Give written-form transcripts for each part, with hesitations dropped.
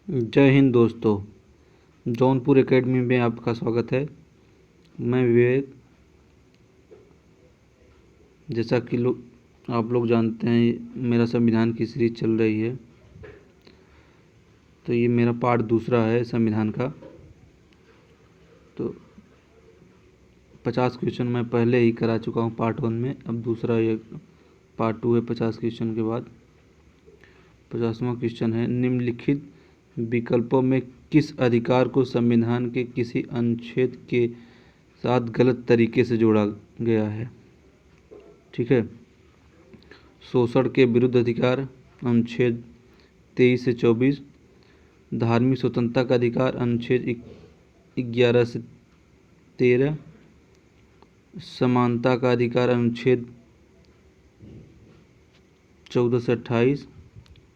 जय हिंद दोस्तों, जौनपुर एकेडमी में आपका स्वागत है। मैं विवेक। जैसा कि आप लोग जानते हैं, मेरा संविधान की सीरीज चल रही है। तो ये मेरा पार्ट दूसरा है संविधान का। तो 50 क्वेश्चन मैं पहले ही करा चुका हूँ पार्ट 1 में। अब दूसरा ये पार्ट 2 है 50 क्वेश्चन के बाद। 50वां क्वेश्चन है, निम्नलिखित विकल्पों में किस अधिकार को संविधान के किसी अनुच्छेद के साथ गलत तरीके से जोड़ा गया है? ठीक है। शोषण के विरुद्ध अधिकार अनुच्छेद 23 से 24, धार्मिक स्वतंत्रता का अधिकार अनुच्छेद 11 से 13, समानता का अधिकार अनुच्छेद 14 से 28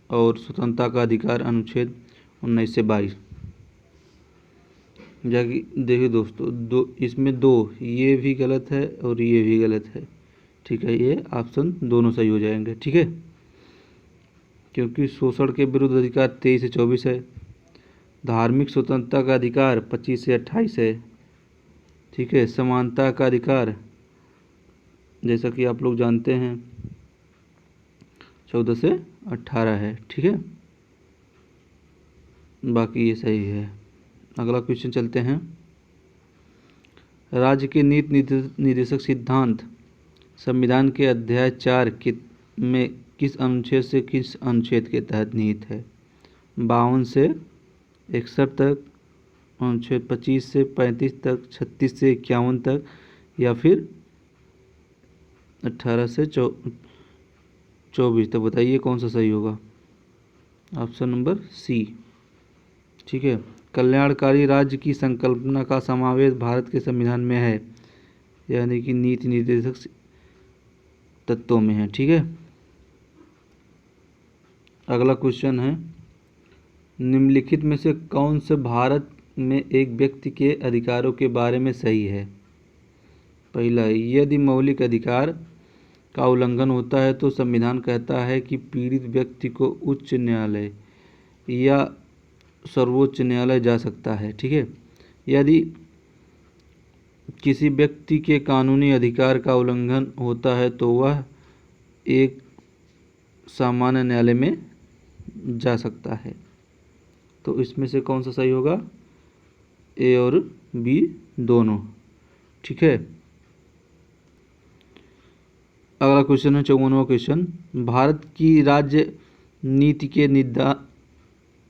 और स्वतंत्रता का अधिकार अनुच्छेद 19 से 22। जाकि देखिए दोस्तों, इसमें दो ये भी गलत है और ये भी गलत है। ठीक है, ये ऑप्शन दोनों सही हो जाएंगे। ठीक है, क्योंकि शोषण के विरुद्ध अधिकार 23 से 24 है, धार्मिक स्वतंत्रता का अधिकार 25 से 28 है। ठीक है, समानता का अधिकार जैसा कि आप लोग जानते हैं 14 से 18 है। ठीक है, बाकी ये सही है। अगला क्वेश्चन चलते हैं। राज्य के नीति निर्देशक सिद्धांत संविधान के अध्याय 4 में किस अनुच्छेद से किस अनुच्छेद के तहत निहित है? 52 से 61 तक, अनुच्छेद 25 से 35 तक, 36 से 51 तक, या फिर 18 से 24 तक। बताइए कौन सा सही होगा? Option number C. ठीक है, कल्याणकारी राज्य की संकल्पना का समावेश भारत के संविधान में है, यानी कि नीति निर्देशक तत्वों में है। ठीक है, अगला क्वेश्चन है, निम्नलिखित में से कौन से भारत में एक व्यक्ति के अधिकारों के बारे में सही है? पहला, यदि मौलिक अधिकार का उल्लंघन होता है तो संविधान कहता है कि पीड़ित व्यक्ति को उच्च न्यायालय या सर्वोच्च न्यायालय जा सकता है। ठीक है, यदि किसी व्यक्ति के कानूनी अधिकार का उल्लंघन होता है तो वह एक सामान्य न्यायालय में जा सकता है। तो इसमें से कौन सा सही होगा? ए और बी दोनों। ठीक है, अगला क्वेश्चन है 54वां क्वेश्चन, भारत की राज्य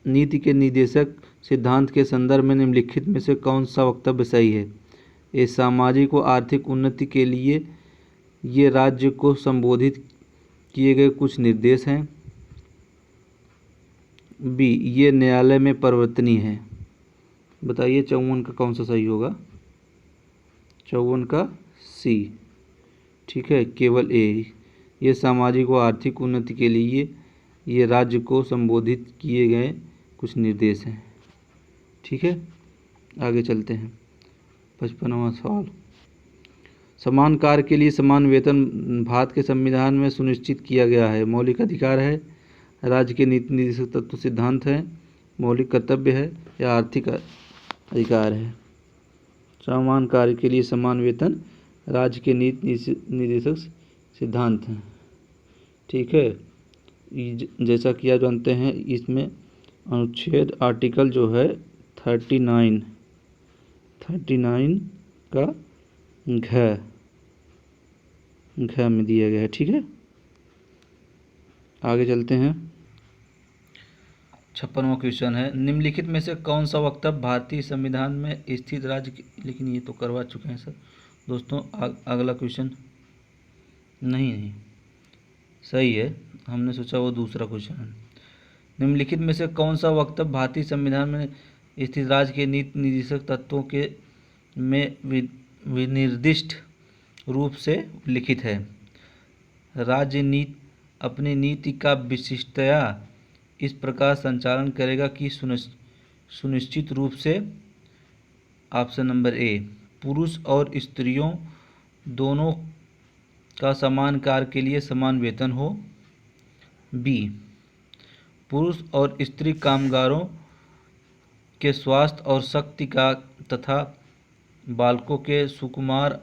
नीति के निर्देशक सिद्धांत के संदर्भ में निम्नलिखित में से कौन सा वक्तव्य सही है? ये सामाजिक व आर्थिक उन्नति के लिए ये राज्य को संबोधित किए गए कुछ निर्देश हैं। बी, ये न्यायालय में परिवर्तनीय है। बताइए 54 का कौन सा सही होगा? 54 का सी। ठीक है, केवल ए, ये सामाजिक व आर्थिक उन्नति के लिए ये राज्य को संबोधित किए गए कुछ निर्देश हैं। ठीक है, आगे चलते हैं। 55वां सवाल, समान कार्य के लिए समान वेतन भारत के संविधान में सुनिश्चित किया गया है। मौलिक अधिकार है, राज्य के नीति निर्देशक तत्व सिद्धांत है, मौलिक कर्तव्य है, या आर्थिक अधिकार है? समान कार्य के लिए समान वेतन राज्य के नीति निर्देशक सिद्धांत हैं। ठीक है, जैसा कि आप जानते हैं इसमें अनुच्छेद आर्टिकल जो है 39 का घ में दिया गया है। ठीक है, आगे चलते हैं। 56वां क्वेश्चन है, निम्नलिखित में से कौन सा वक्तव्य भारतीय संविधान में स्थित राज्य लेकिन ये तो करवा चुके हैं सर दोस्तों। अगला क्वेश्चन नहीं सही है, हमने सोचा वो दूसरा क्वेश्चन है। निम्नलिखित में से कौन सा वक्तव्य भारतीय संविधान में स्थित राज्य के नीति निर्देशक तत्वों के में विनिर्दिष्ट रूप से लिखित है? राज्य अपनी नीति का विशिष्टया इस प्रकार संचालन करेगा कि सुनिश्चित रूप से, ऑप्शन नंबर ए, पुरुष और स्त्रियों दोनों का समान कार्य के लिए समान वेतन हो। बी, पुरुष और स्त्री कामगारों के स्वास्थ्य और शक्ति का तथा बालकों के सुकुमार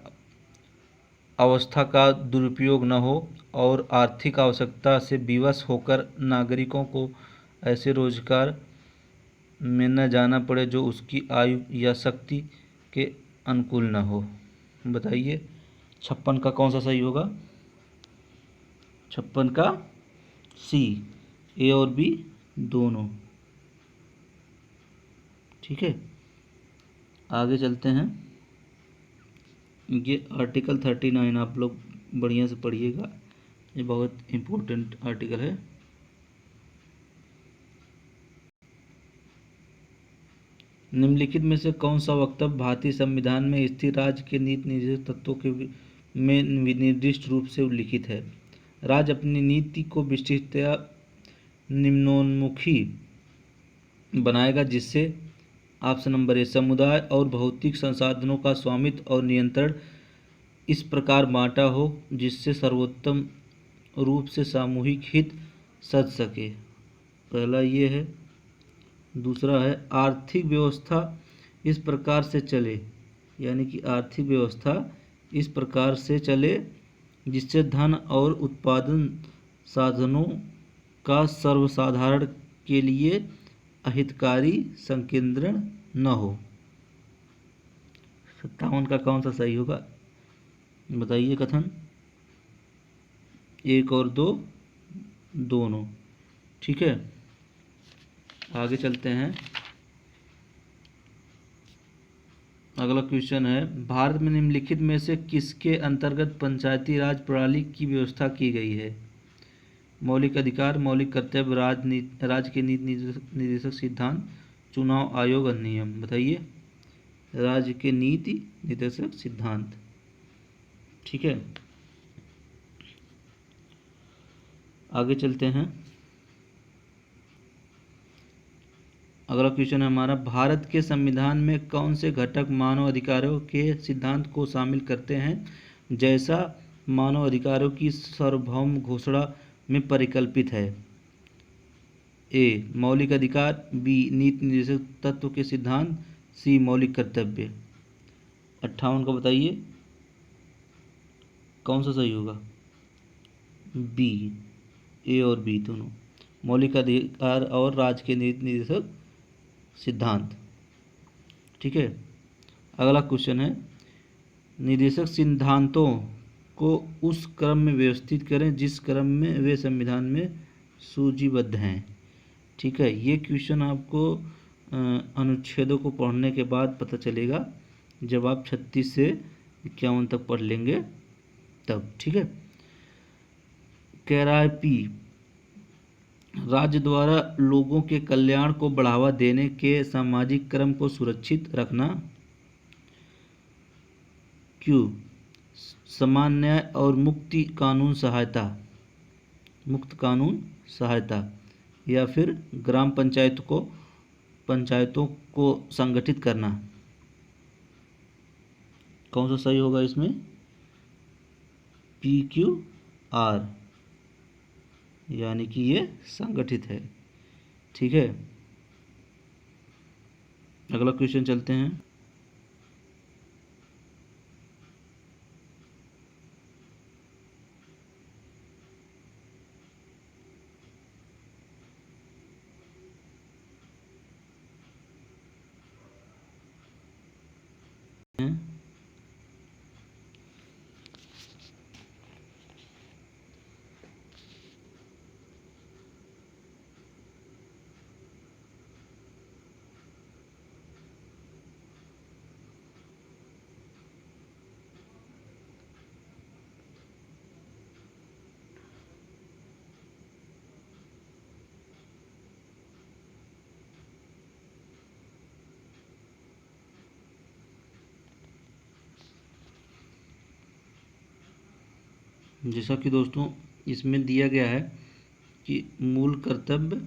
अवस्था का दुरुपयोग न हो और आर्थिक आवश्यकता से विवश होकर नागरिकों को ऐसे रोजगार में न जाना पड़े जो उसकी आयु या शक्ति के अनुकूल न हो। बताइए 56 का कौन सा सही होगा? 56 का सी, ए और बी दोनों। ठीक है, आगे चलते हैं। ये आर्टिकल 39 आप लोग बढ़िया से पढ़िएगा, ये बहुत इम्पोर्टेंट आर्टिकल है। निम्नलिखित में से कौन सा वक्तव्य भारतीय संविधान में स्थिर राज्य के नीति निर्देशक तत्वों के में निर्दिष्ट रूप से उल्लिखित है? राज्य अपनी नीति को विस्तृतया निम्नोन्मुखी बनाएगा, जिससे ऑप्शन नंबर ए, समुदाय और भौतिक संसाधनों का स्वामित्व और नियंत्रण इस प्रकार बांटा हो जिससे सर्वोत्तम रूप से सामूहिक हित सध सके। पहला ये है। दूसरा है आर्थिक व्यवस्था इस प्रकार से चले, यानी कि आर्थिक व्यवस्था इस प्रकार से चले जिससे धन और उत्पादन साधनों का सर्वसाधारण के लिए अहितकारी संकेंद्रण न हो। 57 का कौन सा सही होगा? बताइए कथन। 1 और 2 दोनों। ठीक है, आगे चलते हैं। अगला क्वेश्चन है, भारत में निम्नलिखित में से किसके अंतर्गत पंचायती राज प्रणाली की व्यवस्था की गई है? मौलिक अधिकार, मौलिक कर्तव्य, राज्य के नीति निर्देशक सिद्धांत, चुनाव आयोग अधिनियम। बताइए राज्य के नीति निर्देशक सिद्धांत। ठीक है, आगे चलते हैं। अगला क्वेश्चन है हमारा, भारत के संविधान में कौन से घटक मानव अधिकारों के सिद्धांत को शामिल करते हैं जैसा मानव अधिकारों की सार्वभौम घोषणा में परिकल्पित है? ए, मौलिक अधिकार, बी, नीति निर्देशक तत्व के सिद्धांत, सी, मौलिक कर्तव्य। 58 का बताइए कौन सा सही होगा? बी, ए और बी दोनों, मौलिक अधिकार और राज्य के नीति निर्देशक सिद्धांत। ठीक है, अगला क्वेश्चन है, निर्देशक सिद्धांतों को उस क्रम में व्यवस्थित करें जिस क्रम में वे संविधान में सूचीबद्ध हैं। ठीक है, ये क्वेश्चन आपको अनुच्छेदों को पढ़ने के बाद पता चलेगा, जब आप 36 से 51 तक पढ़ लेंगे तब। ठीक है, कह रहा है पी, राज्य द्वारा लोगों के कल्याण को बढ़ावा देने के सामाजिक क्रम को सुरक्षित रखना। क्यू, समान न्याय और मुक्त कानून सहायता, या फिर ग्राम पंचायतों को संगठित करना। कौन सा सही होगा इसमें? PQR, यानी कि ये संगठित है। ठीक है, अगला क्वेश्चन चलते हैं। जैसा कि दोस्तों इसमें दिया गया है कि मूल कर्तव्य,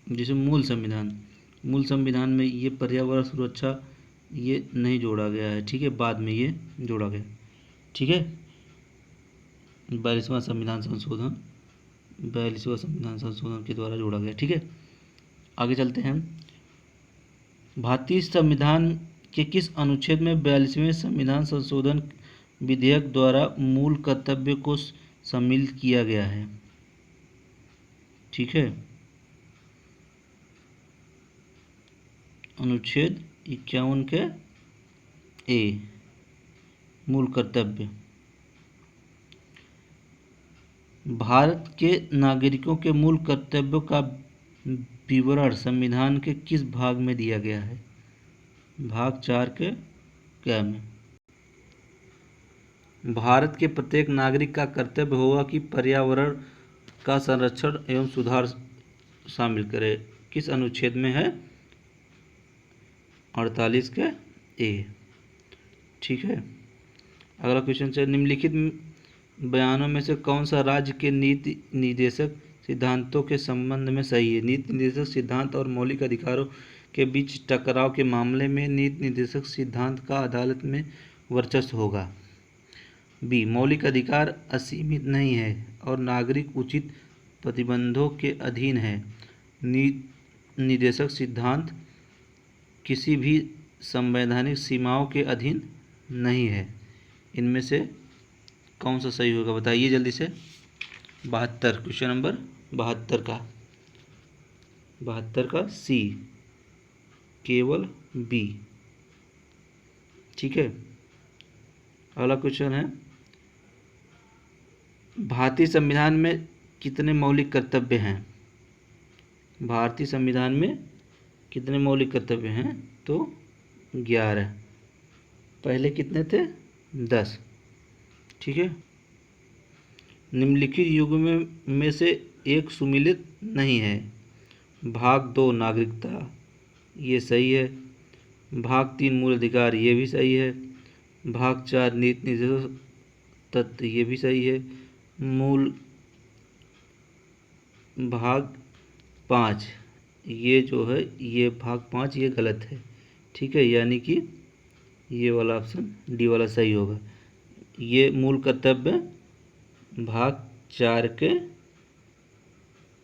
जैसे मूल संविधान में ये पर्यावरण सुरक्षा ये नहीं जोड़ा गया है। ठीक है, बाद में ये जोड़ा गया। ठीक है, 42वां संविधान संशोधन के द्वारा जोड़ा गया। ठीक है, आगे चलते हैं। भारतीय संविधान के किस अनुच्छेद में 42वें संविधान संशोधन विधेयक द्वारा मूल कर्तव्य को सम्मिलित किया गया है? ठीक है, अनुच्छेद 51 के ए, मूल कर्तव्य। भारत के नागरिकों के मूल कर्तव्यों का विवरण संविधान के किस भाग में दिया गया है? भाग 4 के क्या में? भारत के प्रत्येक नागरिक का कर्तव्य होगा कि पर्यावरण का संरक्षण एवं सुधार शामिल करे। किस अनुच्छेद में है? 48 के ए। ठीक है, अगला क्वेश्चन है, निम्नलिखित बयानों में से कौन सा राज्य के नीति निर्देशक सिद्धांतों के संबंध में सही है? नीति निर्देशक सिद्धांत और मौलिक अधिकारों के बीच टकराव के मामले में नीति निर्देशक सिद्धांत का अदालत में वर्चस्व होगा। बी, मौलिक अधिकार असीमित नहीं है और नागरिक उचित प्रतिबंधों के अधीन है। नीति निर्देशक सिद्धांत किसी भी संवैधानिक सीमाओं के अधीन नहीं है। इनमें से कौन सा सही होगा बताइए जल्दी से। 72, क्वेश्चन नंबर 72 का सी, केवल बी। ठीक है, अगला क्वेश्चन है, भारतीय संविधान में कितने मौलिक कर्तव्य हैं? भारतीय संविधान में कितने मौलिक कर्तव्य हैं? तो 11। पहले कितने थे? 10। ठीक है, निम्नलिखित युग्म में से एक सुमिलित नहीं है। भाग 2 नागरिकता, ये सही है। भाग 3 मूल अधिकार, ये भी सही है। भाग 4 नीति निर्देशक तत्व, ये भी सही है। भाग 5 ये जो है, ये भाग 5 ये गलत है। ठीक है, यानी कि ये वाला ऑप्शन डी वाला सही होगा। ये मूल कर्तव्य भाग 4 के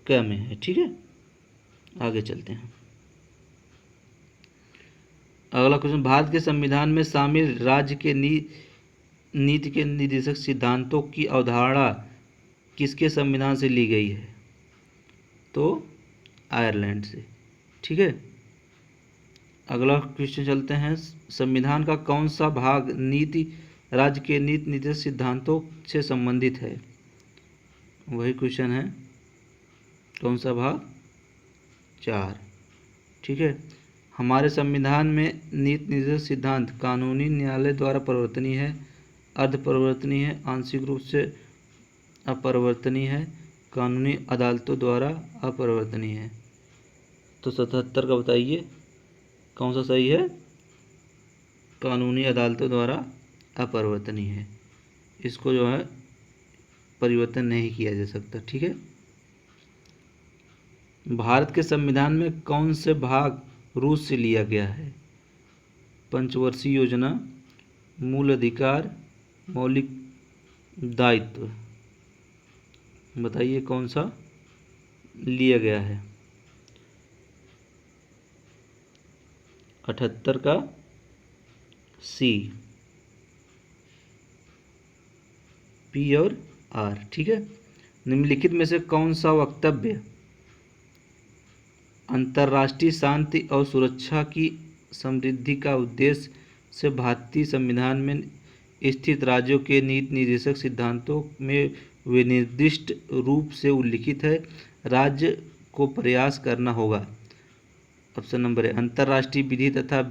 क में है। ठीक है, आगे चलते हैं। अगला क्वेश्चन, भारत के संविधान में शामिल राज्य के नीति के निर्देशक सिद्धांतों की अवधारणा किसके संविधान से ली गई है? तो आयरलैंड से। ठीक है, अगला क्वेश्चन चलते हैं, संविधान का कौन सा भाग राज्य के नीति निर्देशक सिद्धांतों से संबंधित है? वही क्वेश्चन है, कौन सा भाग? 4। ठीक है, हमारे संविधान में नीति निर्देशक सिद्धांत कानूनी न्यायालय द्वारा परिवर्तनीय है, अर्ध परिवर्तनीय है, आंशिक रूप से अपरिवर्तनीय है, कानूनी अदालतों द्वारा अपरिवर्तनीय है। तो 77 का बताइए कौन सा सही है? कानूनी अदालतों द्वारा अपरिवर्तनीय है, इसको जो है परिवर्तन नहीं किया जा सकता। ठीक है, भारत के संविधान में कौन से भाग रूस से लिया गया है? पंचवर्षीय योजना, मूल अधिकार, मौलिक दायित्व, बताइए कौन सा लिया गया है? 78 का सी, पी और आर। ठीक है, निम्नलिखित में से कौन सा वक्तव्य अंतर्राष्ट्रीय शांति और सुरक्षा की समृद्धि का उद्देश्य से भारतीय संविधान में स्थित राज्यों के नीति निर्देशक सिद्धांतों में विनिर्दिष्ट रूप से उल्लिखित है? राज्य को प्रयास करना होगा। ऑप्शन नंबर है, अंतर्राष्ट्रीय विधि तथा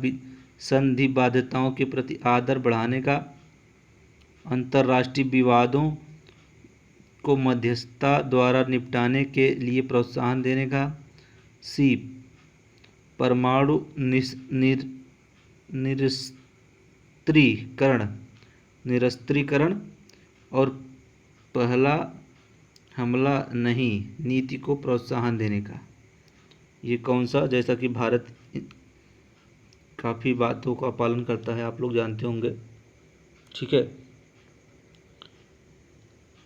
संधि बाध्यताओं के प्रति आदर बढ़ाने का, अंतर्राष्ट्रीय विवादों को मध्यस्थता द्वारा निपटाने के लिए प्रोत्साहन देने का, सी परमाणु निरस्त्रीकरण और पहला हमला नहीं नीति को प्रोत्साहन देने का। ये कौन सा, जैसा कि भारत काफ़ी बातों का पालन करता है, आप लोग जानते होंगे। ठीक है,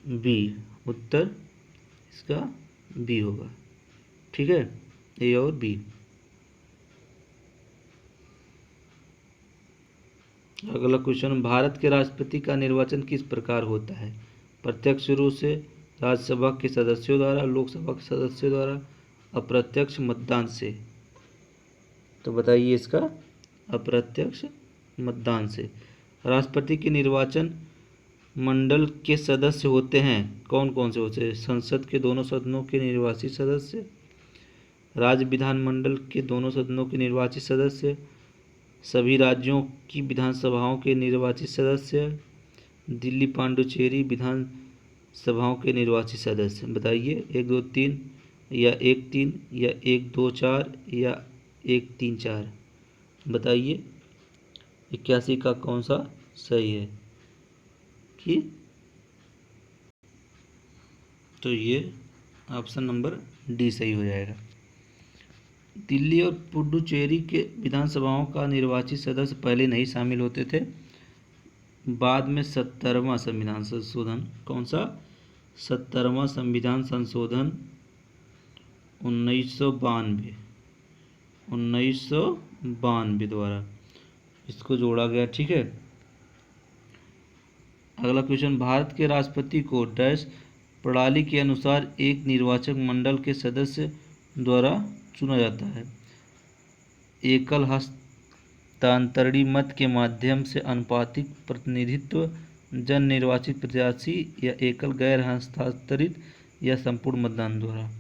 बी, उत्तर इसका बी होगा। ठीक है, ए और बी। अगला क्वेश्चन, भारत के राष्ट्रपति का निर्वाचन किस प्रकार होता है? प्रत्यक्ष रूप से, राज्यसभा के सदस्यों द्वारा, लोकसभा के सदस्यों द्वारा, अप्रत्यक्ष मतदान से। तो बताइए इसका अप्रत्यक्ष मतदान से। राष्ट्रपति के निर्वाचन मंडल के सदस्य होते हैं, कौन कौन से होते हैं? संसद के दोनों सदनों के निर्वाचित सदस्य, राज्य विधानमंडल के दोनों सदनों के निर्वाचित सदस्य, सभी राज्यों की विधानसभाओं के निर्वाचित सदस्य, दिल्ली पांडुचेरी विधान सभाओं के निर्वाचित सदस्य। बताइए 1 2 3 या 1 3 या 1 2 4 या 1 3 4। बताइए 81 का कौन सा सही है कि? तो ये ऑप्शन नंबर डी सही हो जाएगा। दिल्ली और पुडुचेरी के विधानसभाओं का निर्वाचित सदस्य पहले नहीं शामिल होते थे, बाद में 70वां संविधान संशोधन, कौन सा? 70वां संविधान संशोधन 1992 द्वारा इसको जोड़ा गया। ठीक है। अगला क्वेश्चन, भारत के राष्ट्रपति को डैश प्रणाली के अनुसार एक निर्वाचक मंडल के सदस्य द्वारा चुना जाता है? एकल हस्तांतरणीय मत के माध्यम से, अनुपातिक प्रतिनिधित्व, जन निर्वाचित प्रत्याशी, या एकल गैर हस्तांतरित या संपूर्ण मतदान द्वारा।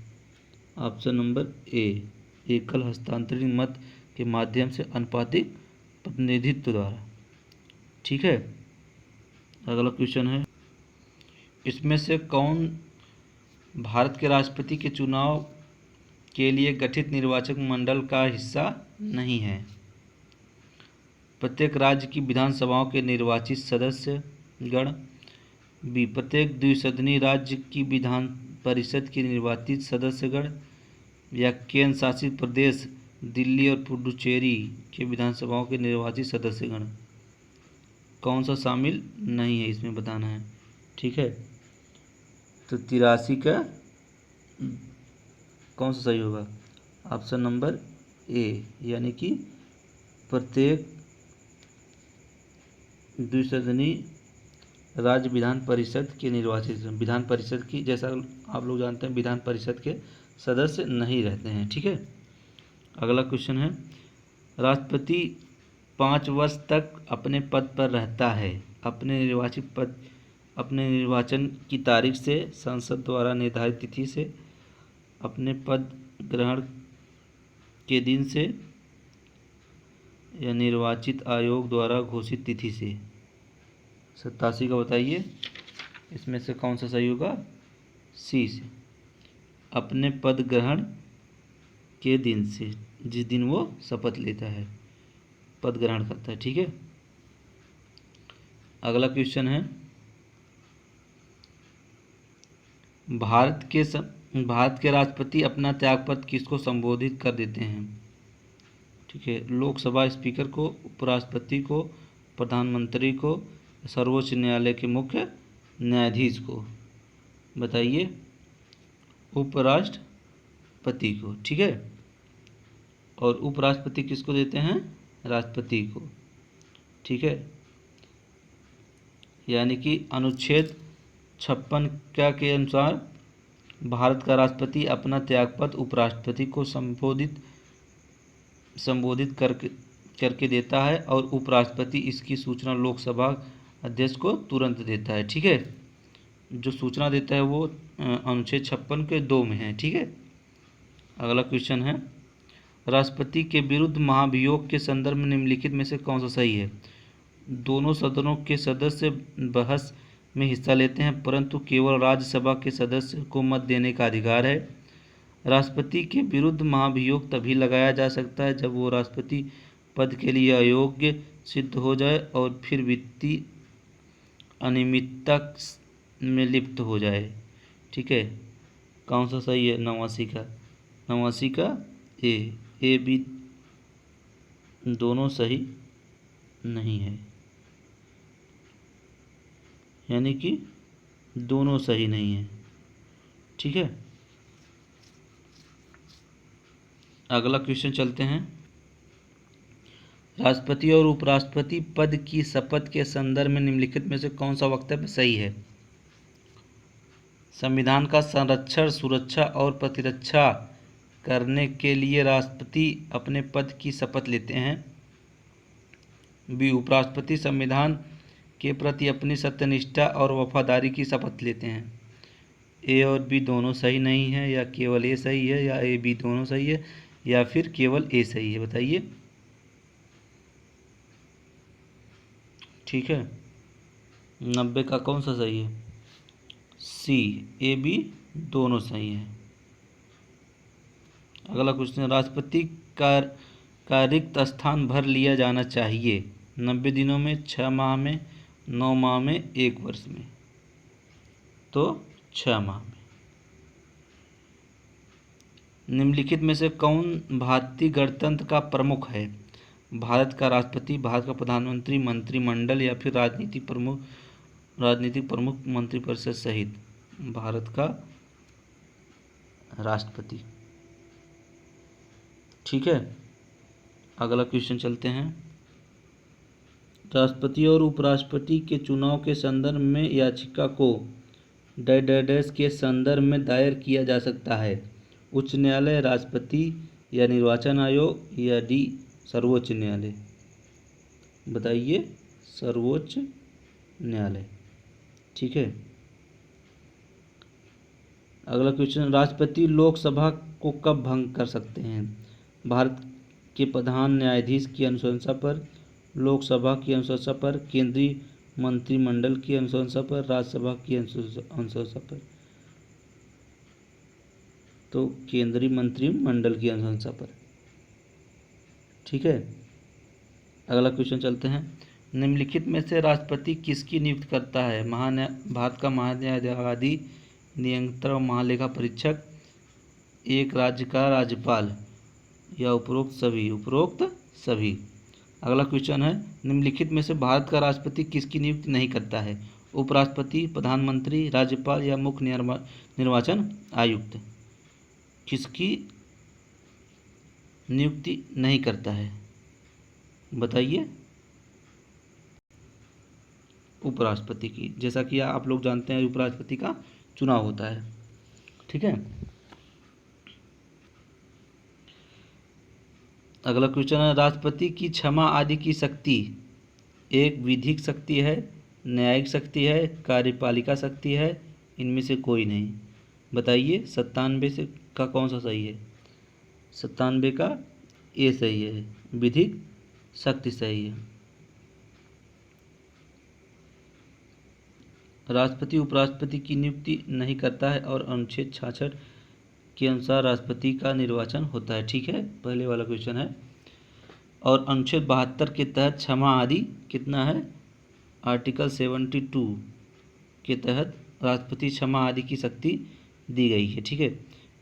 ऑप्शन नंबर ए, एकल हस्तांतरणीय मत के माध्यम से, अनुपातिक प्रतिनिधित्व द्वारा। ठीक है। अगला क्वेश्चन है, इसमें से कौन भारत के राष्ट्रपति के चुनाव के लिए गठित निर्वाचक मंडल का हिस्सा नहीं है? प्रत्येक राज्य की विधानसभाओं के निर्वाचित सदस्य गण, बी प्रत्येक द्विसदनीय राज्य की विधान परिषद के निर्वाचित सदस्यगण, या केंद्र शासित प्रदेश दिल्ली और पुडुचेरी के विधानसभाओं के निर्वाचित सदस्यगण। कौन सा शामिल नहीं है इसमें बताना है। ठीक है। तो 83 का कौन सा सही होगा? ऑप्शन नंबर ए, यानी कि प्रत्येक द्विसदनीय राज्य विधान परिषद के निर्वाचित, विधान परिषद की, जैसा आप लोग जानते हैं विधान परिषद के सदस्य नहीं रहते हैं। ठीक है। अगला क्वेश्चन है, राष्ट्रपति 5 वर्ष तक अपने पद पर रहता है। अपने निर्वाचन की तारीख से, संसद द्वारा निर्धारित तिथि से, अपने पद ग्रहण के दिन से, या निर्वाचित आयोग द्वारा घोषित तिथि से। 87 का बताइए इसमें से कौन सा सही होगा? सी से, अपने पद ग्रहण के दिन से, जिस दिन वो शपथ लेता है, पद ग्रहण करता है। ठीक है। अगला क्वेश्चन है, भारत के राष्ट्रपति अपना त्यागपत्र किसको संबोधित कर देते हैं? ठीक है। लोकसभा स्पीकर को, उपराष्ट्रपति को, प्रधानमंत्री को, सर्वोच्च न्यायालय के मुख्य न्यायाधीश को। बताइए उपराष्ट्रपति को। ठीक है। और उपराष्ट्रपति किसको देते हैं? राष्ट्रपति को। ठीक है। यानी कि अनुच्छेद 56 के अनुसार भारत का राष्ट्रपति अपना त्यागपत्र उपराष्ट्रपति को संबोधित करके देता है, और उपराष्ट्रपति इसकी सूचना लोकसभा अध्यक्ष को तुरंत देता है। ठीक है। जो सूचना देता है वो अनुच्छेद 56 के 2 में है। ठीक है। अगला क्वेश्चन है, राष्ट्रपति के विरुद्ध महाभियोग के संदर्भ में निम्नलिखित में से कौन सा सही है? दोनों सदनों के सदस्य बहस में हिस्सा लेते हैं, परंतु केवल राज्यसभा के सदस्य को मत देने का अधिकार है। राष्ट्रपति के विरुद्ध महाभियोग तभी लगाया जा सकता है जब वो राष्ट्रपति पद के लिए अयोग्य सिद्ध हो जाए और फिर वित्तीय अनियमितता में लिप्त हो जाए। ठीक है। कौन सा सही है? 89 का ए बी दोनों सही नहीं है, यानी कि दोनों सही नहीं है। ठीक है। अगला क्वेश्चन चलते हैं, राष्ट्रपति और उपराष्ट्रपति पद की शपथ के संदर्भ में निम्नलिखित में से कौन सा वक्तव्य सही है? संविधान का संरक्षण, सुरक्षा और प्रतिरक्षा करने के लिए राष्ट्रपति अपने पद की शपथ लेते हैं। बी, उपराष्ट्रपति संविधान के प्रति अपनी सत्यनिष्ठा और वफादारी की शपथ लेते हैं। ए और बी दोनों सही नहीं है, या केवल ए सही है, या ए बी दोनों सही है, या फिर केवल ए सही है? बताइए। ठीक है, 90 का कौन सा सही है? सी, ए बी दोनों सही है। अगला क्वेश्चन, राष्ट्रपति का रिक्त स्थान भर लिया जाना चाहिए 90 दिनों में, 6 माह में, 9 माह में, 1 वर्ष में? तो 6 माह में। निम्नलिखित में से कौन भारतीय गणतंत्र का प्रमुख है? भारत का राष्ट्रपति, भारत का प्रधानमंत्री, मंत्रिमंडल, या फिर राजनीतिक प्रमुख मंत्रिपरिषद सहित? भारत का राष्ट्रपति। ठीक है, अगला क्वेश्चन चलते हैं। राष्ट्रपति और उपराष्ट्रपति के चुनाव के संदर्भ में याचिका को डैश के संदर्भ में दायर किया जा सकता है? उच्च न्यायालय, राष्ट्रपति, या निर्वाचन आयोग, या डी सर्वोच्च न्यायालय? बताइए। सर्वोच्च न्यायालय। ठीक है, अगला क्वेश्चन, राष्ट्रपति लोकसभा को कब भंग कर सकते हैं? भारत के प्रधान न्यायाधीश की अनुशंसा पर, लोकसभा की अनुशंसा पर, केंद्रीय मंत्रिमंडल की अनुशंसा पर, राज्यसभा की अनुशंसा पर? तो केंद्रीय मंत्रिमंडल की अनुशंसा पर। ठीक है, अगला क्वेश्चन चलते हैं। निम्नलिखित में से राष्ट्रपति किसकी नियुक्ति करता है? भारत का महान्यायाधीश, नियंत्रक, महालेखा परीक्षक, एक राज्य का राज्यपाल, या उपरोक्त सभी? उपरोक्त सभी। अगला क्वेश्चन है, निम्नलिखित में से भारत का राष्ट्रपति किसकी नियुक्ति नहीं करता है? उपराष्ट्रपति, प्रधानमंत्री, राज्यपाल, या मुख्य निर्वाचन आयुक्त? किसकी नियुक्ति नहीं करता है? बताइए। उपराष्ट्रपति की। जैसा कि आप लोग जानते हैं उपराष्ट्रपति का चुनाव होता है। ठीक है, अगला क्वेश्चन है, राष्ट्रपति की क्षमा आदि की शक्ति एक विधिक शक्ति है, न्यायिक शक्ति है, कार्यपालिका शक्ति है, इनमें से कोई नहीं? बताइए। 97 से का कौन सा सही है? 97 का ए सही है, विधिक शक्ति सही है। राष्ट्रपति उपराष्ट्रपति की नियुक्ति नहीं करता है और अनुच्छेद 66 के अनुसार राष्ट्रपति का निर्वाचन होता है। ठीक है, पहले वाला क्वेश्चन है। और अनुच्छेद 72 के तहत क्षमा आदि कितना है? आर्टिकल 72 के तहत राष्ट्रपति क्षमा आदि की शक्ति दी गई है। ठीक है,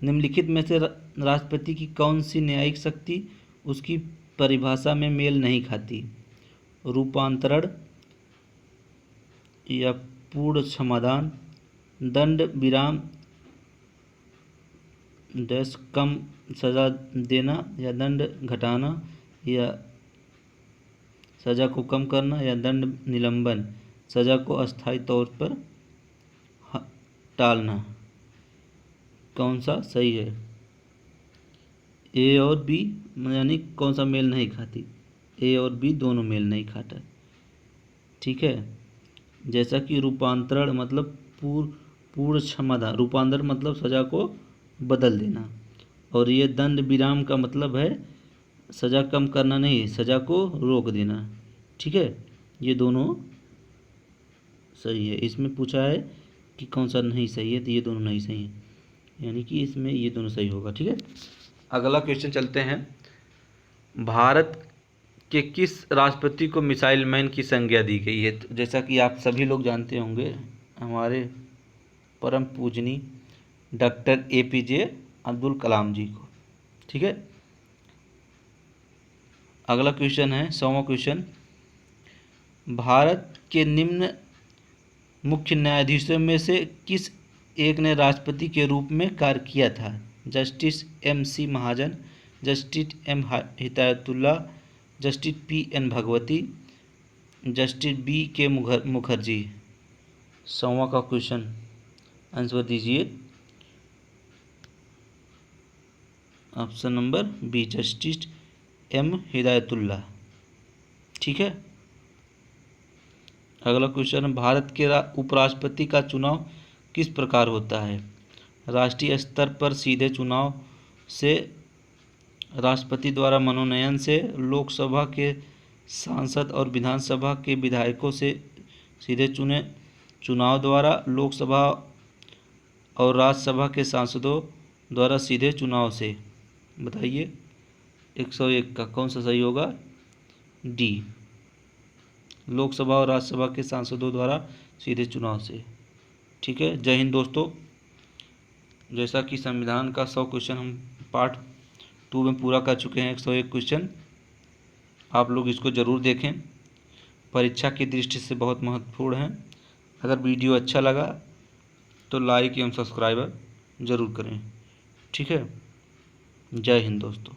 निम्नलिखित में से राष्ट्रपति की कौन सी न्यायिक शक्ति उसकी परिभाषा में मेल नहीं खाती? रूपांतरण, या पूर्ण क्षमादान, दंड विराम डैश कम सज़ा देना, या दंड घटाना, या सज़ा को कम करना, या दंड निलंबन, सज़ा को अस्थायी तौर पर टालना? कौन सा सही है? ए और बी यानी कौन सा मेल नहीं खाती? ए और बी दोनों मेल नहीं खाता। ठीक है, जैसा कि रूपांतरण मतलब पूर्ण क्षमादान, रूपांतरण मतलब सज़ा को बदल देना, और ये दंड विराम का मतलब है सज़ा कम करना नहीं, सज़ा को रोक देना। ठीक है, ये दोनों सही है। इसमें पूछा है कि कौन सा नहीं सही है, तो ये दोनों नहीं सही है, यानी कि इसमें ये दोनों सही होगा। ठीक है, अगला क्वेश्चन चलते हैं। भारत के किस राष्ट्रपति को मिसाइल मैन की संज्ञा दी गई है? तो जैसा कि आप सभी लोग जानते होंगे, हमारे परम पूजनीय डॉक्टर APJ अब्दुल कलाम जी को। ठीक है, अगला क्वेश्चन है 100वां क्वेश्चन, भारत के निम्न मुख्य न्यायाधीशों में से किस एक ने राष्ट्रपति के रूप में कार्य किया था? Justice MC Mahajan, justice M Hidayatullah, justice P.N. Bhagwati, justice B.K. Mukherjee. 100वां का क्वेश्चन आंसर दीजिए। Option number B justice M. Hidayatullah. ठीक है। अगला क्वेश्चन है, भारत के उपराष्ट्रपति का चुनाव किस प्रकार होता है? राष्ट्रीय स्तर पर सीधे चुनाव से, राष्ट्रपति द्वारा मनोनयन से, लोकसभा के सांसद और विधानसभा के विधायकों से सीधे चुनाव द्वारा, लोकसभा और राज्यसभा के सांसदों द्वारा सीधे चुनाव से। बताइए 101 का कौन सा सही होगा? डी, लोकसभा और राज्यसभा के सांसदों द्वारा सीधे चुनाव से। ठीक है। जय हिंद दोस्तों। जैसा कि संविधान का 100 क्वेश्चन हम पार्ट 2 में पूरा कर चुके हैं, 101 क्वेश्चन। आप लोग इसको ज़रूर देखें, परीक्षा की दृष्टि से बहुत महत्वपूर्ण है। अगर वीडियो अच्छा लगा तो लाइक एवं सब्सक्राइबर ज़रूर करें। ठीक है। जय हिंद दोस्तों।